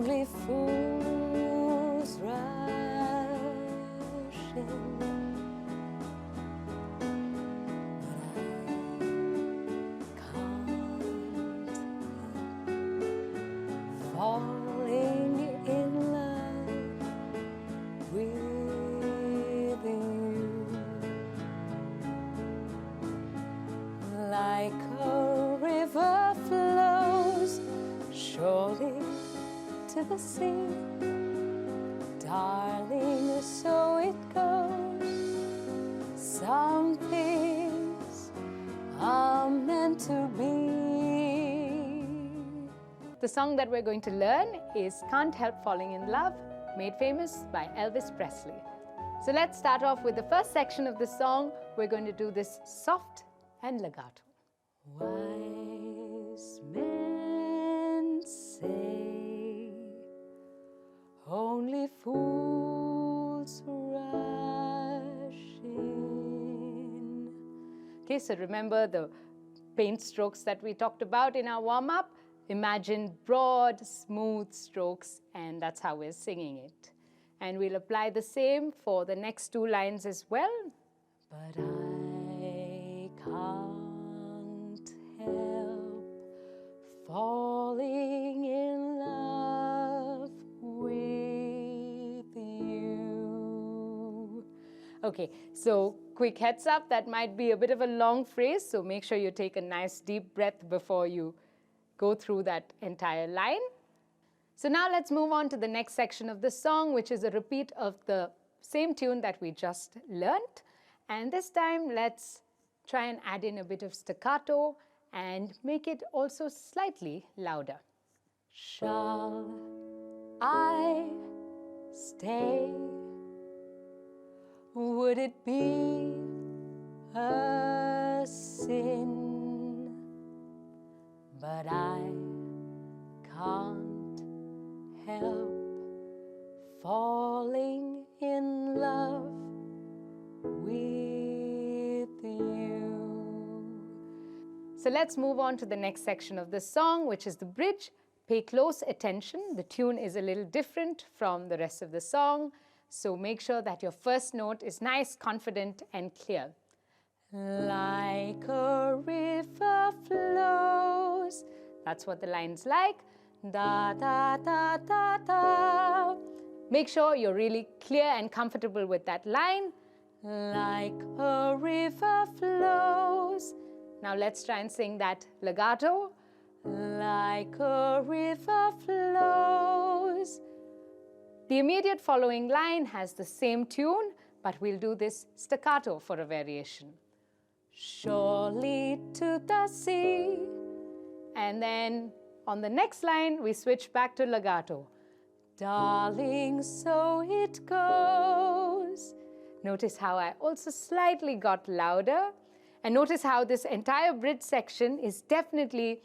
only fools rush in. Falling in love with you, like a river flows surely to the sea, darling, so it goes. Some things are meant to be. The song that we're going to learn is Can't Help Falling in Love, made famous by Elvis Presley. So let's start off with the first section of the song. We're going to do this soft and legato. Wise men say only fools rush in. Okay, so remember the paint strokes that we talked about in our warm-up? Imagine broad, smooth strokes, and that's how we're singing it. And we'll apply the same for the next two lines as well. But I can't help falling in love with you. Okay, so quick heads up, that might be a bit of a long phrase, so make sure you take a nice deep breath before you go through that entire line. So now let's move on to the next section of the song, which is a repeat of the same tune that we just learnt. And this time let's try and add in a bit of staccato and make it also slightly louder. Shall I stay? Would it be a sin? But I can't help falling in love with you. So let's move on to the next section of the song, which is the bridge. Pay close attention. The tune is a little different from the rest of the song, so make sure that your first note is nice, confident, and clear. Like a river flows. That's what the line's like. Da, da, da, da, da. Make sure you're really clear and comfortable with that line. Like a river flows. Now let's try and sing that legato. Like a river flows. The immediate following line has the same tune, but we'll do this staccato for a variation. Surely to the sea. And then on the next line, we switch back to legato. Darling, so it goes. Notice how I also slightly got louder. And notice how this entire bridge section is definitely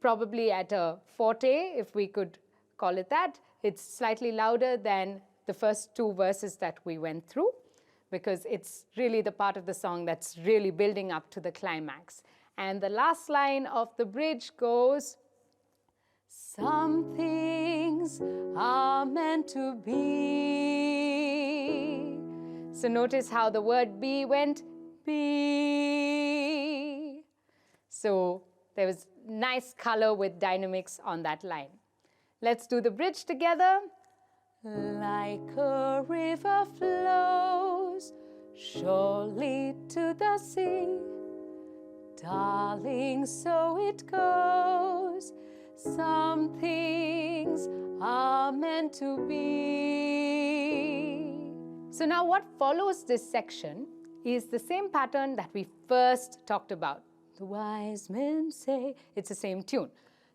probably at a forte, if we could call it that. It's slightly louder than the first two verses that we went through, because it's really the part of the song that's really building up to the climax. And the last line of the bridge goes, some things are meant to be. So notice how the word be went, be. So there was nice color with dynamics on that line. Let's do the bridge together. Like a river flows surely to the sea. Darling, so it goes. Some things are meant to be. So now what follows this section is the same pattern that we first talked about. The wise men say, it's the same tune.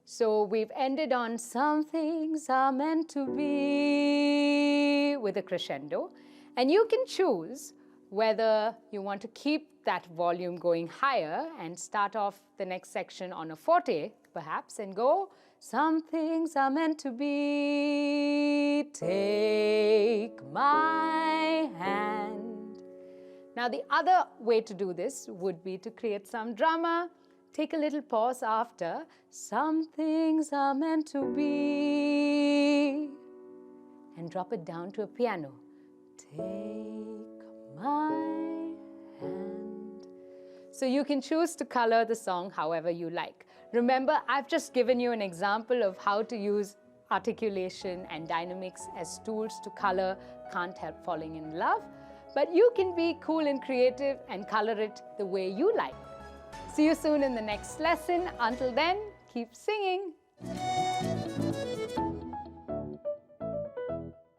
So we've ended on some things are meant to be with a crescendo. And you can choose whether you want to keep that volume going higher and start off the next section on a forte, perhaps, and go, some things are meant to be. Take my hand. Now, the other way to do this would be to create some drama. Take a little pause after. Some things are meant to be. and drop it down to a piano. Take my hand. So you can choose to color the song however you like. Remember, I've just given you an example of how to use articulation and dynamics as tools to color Can't Help Falling in Love, but you can be cool and creative and color it the way you like. See you soon in the next lesson. Until then, keep singing.